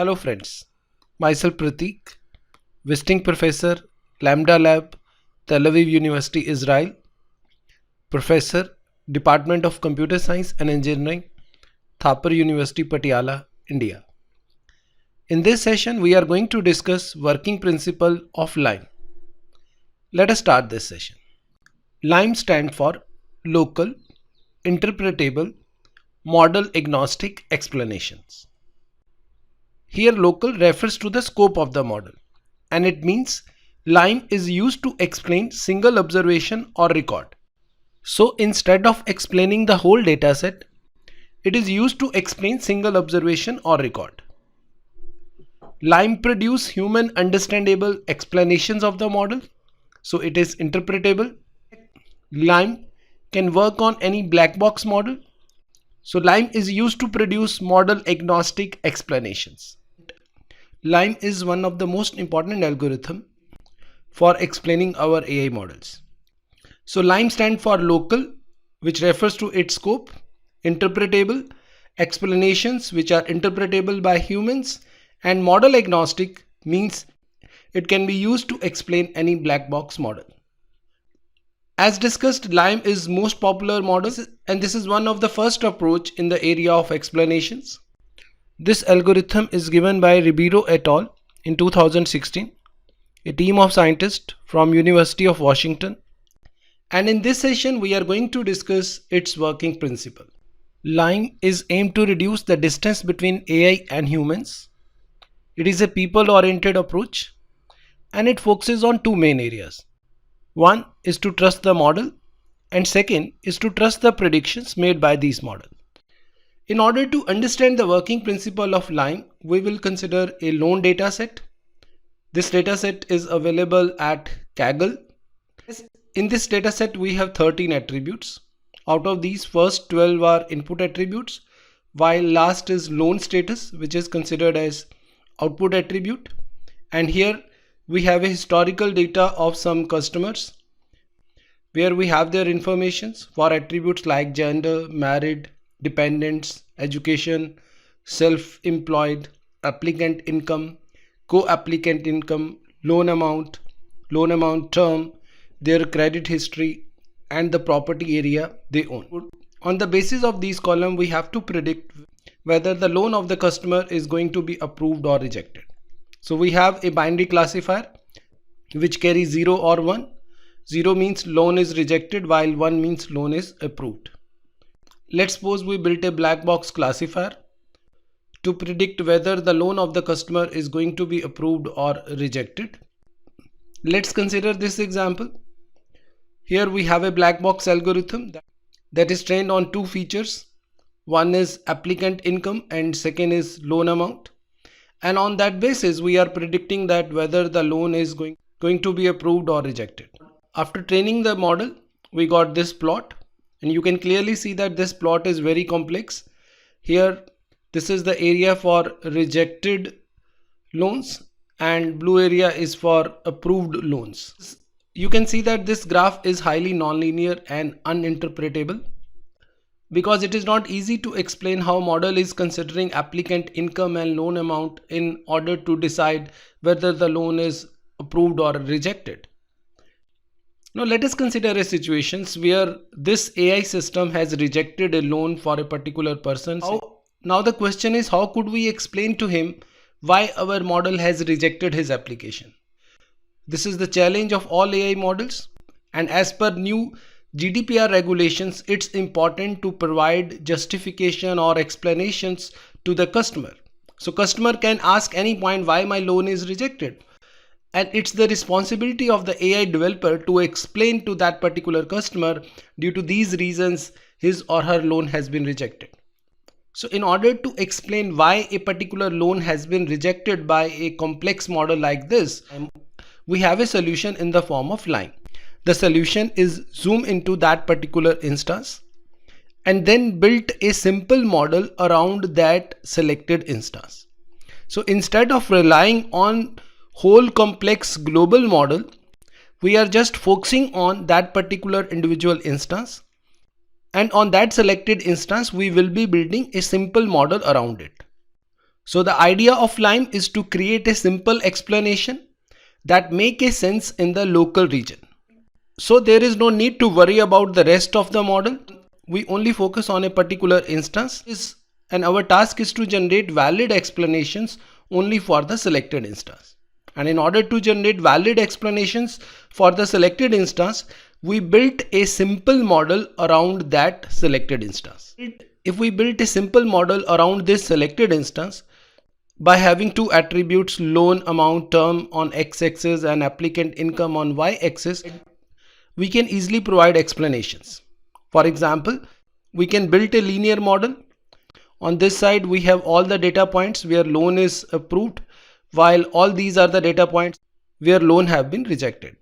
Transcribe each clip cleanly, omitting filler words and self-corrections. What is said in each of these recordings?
Hello friends, myself Parteek, visiting professor, LAMBDA Lab, Tel Aviv University, Israel, professor, Department of Computer Science and Engineering, Thapar University, Patiala, India. In this session, we are going to discuss working principle of LIME. Let us start this session. LIME stands for Local Interpretable Model Agnostic Explanations. Here local refers to the scope of the model, and it means LIME is used to explain single observation or record. So instead of explaining the whole dataset, it is used to explain single observation or record. LIME produce human understandable explanations of the model, so it is interpretable. LIME can work on any black box model, so LIME is used to produce model agnostic explanations. LIME is one of the most important algorithm for explaining our AI models. So LIME stands for local, which refers to its scope, interpretable, explanations which are interpretable by humans, and model agnostic means it can be used to explain any black box model. As discussed, LIME is most popular model, and this is one of the first approach in the area of explanations. This algorithm is given by Ribeiro et al. In 2016, a team of scientists from University of Washington. And in this session, we are going to discuss its working principle. LIME is aimed to reduce the distance between AI and humans. It is a people-oriented approach, and it focuses on two main areas. One is to trust the model, and second is to trust the predictions made by these models. In order to understand the working principle of LIME, we will consider a known dataset. This dataset is available at Kaggle. In this dataset, we have 13 attributes. Out of these, first 12 are input attributes, while last is loan status, which is considered as output attribute. And here we have a historical data of some customers, where we have their informations for attributes like gender, married, dependents, education, self-employed, applicant income, co-applicant income, loan amount term, their credit history, and the property area they own. On the basis of these columns, we have to predict whether the loan of the customer is going to be approved or rejected. So we have a binary classifier which carries 0 or 1. 0 means loan is rejected, while 1 means loan is approved. Let's suppose we built a black box classifier to predict whether the loan of the customer is going to be approved or rejected. Let's consider this example. Here we have a black box algorithm that is trained on two features. One is applicant income and second is loan amount. And on that basis, we are predicting that whether the loan is going to be approved or rejected. After training the model, we got this plot. And you can clearly see that this plot is very complex. Here, this is the area for rejected loans, and blue area is for approved loans. You can see that this graph is highly nonlinear and uninterpretable, because it is not easy to explain how model is considering applicant income and loan amount in order to decide whether the loan is approved or rejected. Now let us consider a situation where this AI system has rejected a loan for a particular person. Now the question is, how could we explain to him why our model has rejected his application? This is the challenge of all AI models, and as per new GDPR regulations, it's important to provide justification or explanations to the customer. So customer can ask any point why my loan is rejected. And it's the responsibility of the AI developer to explain to that particular customer, due to these reasons, his or her loan has been rejected. So in order to explain why a particular loan has been rejected by a complex model like this, we have a solution in the form of LIME. The solution is zoom into that particular instance and then built a simple model around that selected instance. So instead of relying on whole complex global model, we are just focusing on that particular individual instance, and on that selected instance we will be building a simple model around it. So the idea of LIME is to create a simple explanation that make a sense in the local region. So there is no need to worry about the rest of the model. We only focus on a particular instance and our task is to generate valid explanations only for the selected instance. And in order to generate valid explanations for the selected instance, we built a simple model around that selected instance. If we built a simple model around this selected instance by having two attributes, loan amount term on x-axis and applicant income on y-axis, we can easily provide explanations. For example, we can build a linear model. On this side, we have all the data points where loan is approved, while all these are the data points where loan have been rejected.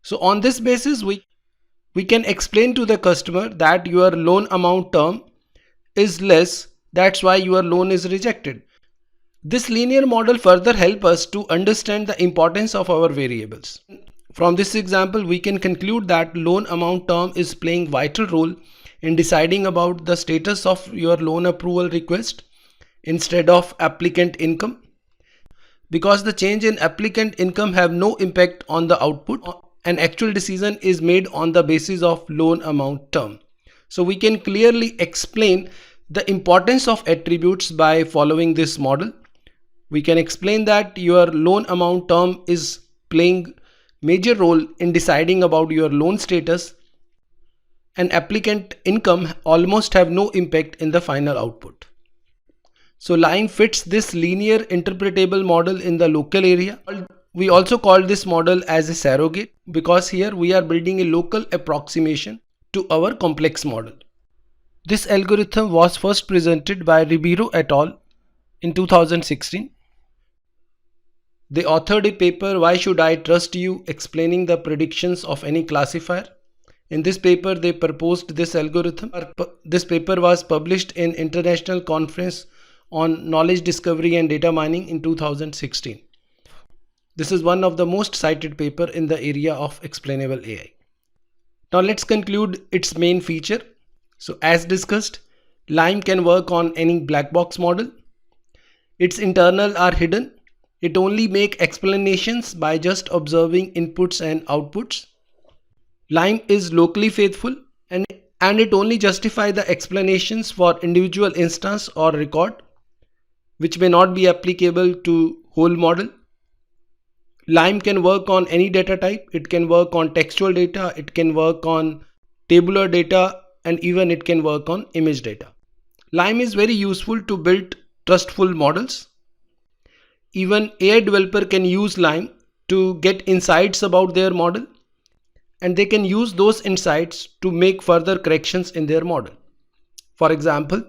So on this basis, we can explain to the customer that your loan amount term is less, that's why your loan is rejected. This linear model further helps us to understand the importance of our variables. From this example, we can conclude that loan amount term is playing vital role in deciding about the status of your loan approval request instead of applicant income, because the change in applicant income have no impact on the output. An actual decision is made on the basis of loan amount term. So we can clearly explain the importance of attributes by following this model. We can explain that your loan amount term is playing major role in deciding about your loan status, and applicant income almost have no impact in the final output. So LIME fits this linear interpretable model in the local area. We also call this model as a surrogate because here we are building a local approximation to our complex model. This algorithm was first presented by Ribeiro et al. In 2016. They authored a paper, Why Should I Trust You? Explaining the predictions of any classifier. In this paper, they proposed this algorithm. This paper was published in International Conference on Knowledge Discovery and Data Mining in 2016. This is one of the most cited paper in the area of explainable AI. Now let's conclude its main feature. So as discussed, LIME can work on any black box model. Its internal are hidden. It only makes explanations by just observing inputs and outputs. LIME is locally faithful and it only justifies the explanations for individual instance or record, which may not be applicable to whole model. LIME can work on any data type. It can work on textual data, it can work on tabular data, and even it can work on image data. LIME is very useful to build trustful models. Even AI developer can use LIME to get insights about their model, and they can use those insights to make further corrections in their model. For example,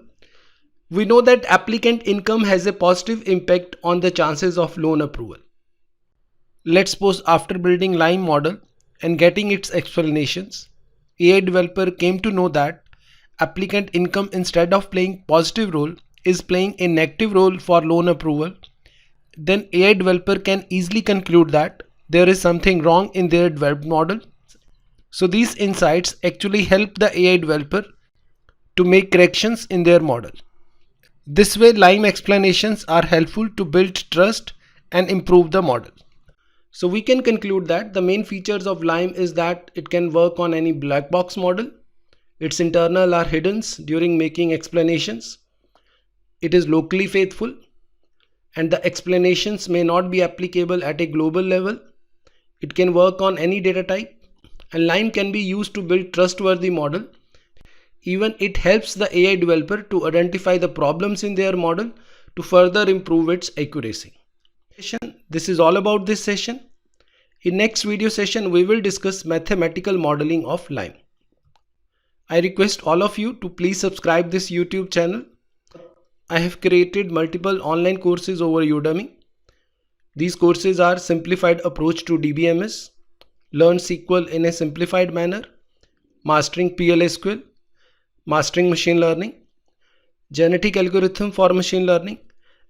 we know that applicant income has a positive impact on the chances of loan approval. Let's suppose after building LIME model and getting its explanations, AI developer came to know that applicant income, instead of playing positive role, is playing a negative role for loan approval. Then AI developer can easily conclude that there is something wrong in their developed model. So these insights actually help the AI developer to make corrections in their model. This way, LIME explanations are helpful to build trust and improve the model. So we can conclude that the main features of LIME is that it can work on any black box model. Its internal are hidden during making explanations. It is locally faithful, and the explanations may not be applicable at a global level. It can work on any data type, and LIME can be used to build trustworthy model. Even it helps the AI developer to identify the problems in their model to further improve its accuracy. This is all about this session. In next video session, we will discuss mathematical modeling of LIME. I request all of you to please subscribe this YouTube channel. I have created multiple online courses over Udemy. These courses are Simplified Approach to DBMS, Learn SQL in a Simplified Manner, Mastering PLSQL, Mastering Machine Learning, Genetic Algorithm for Machine Learning,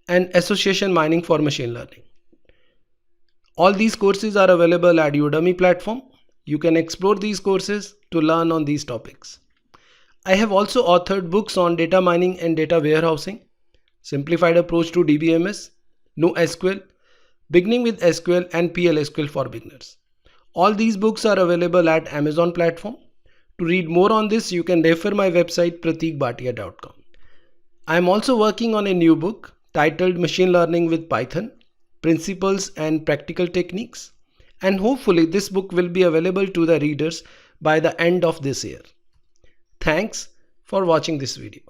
and Association Mining for Machine Learning. All these courses are available at Udemy platform. You can explore these courses to learn on these topics. I have also authored books on data mining and data warehousing. Simplified Approach to DBMS, NoSQL, Beginning with SQL and PLSQL for Beginners. All these books are available at Amazon platform. To read more on this, you can refer my website prateekbhatia.com. I am also working on a new book titled Machine Learning with Python, Principles and Practical Techniques, and hopefully this book will be available to the readers by the end of this year. Thanks for watching this video.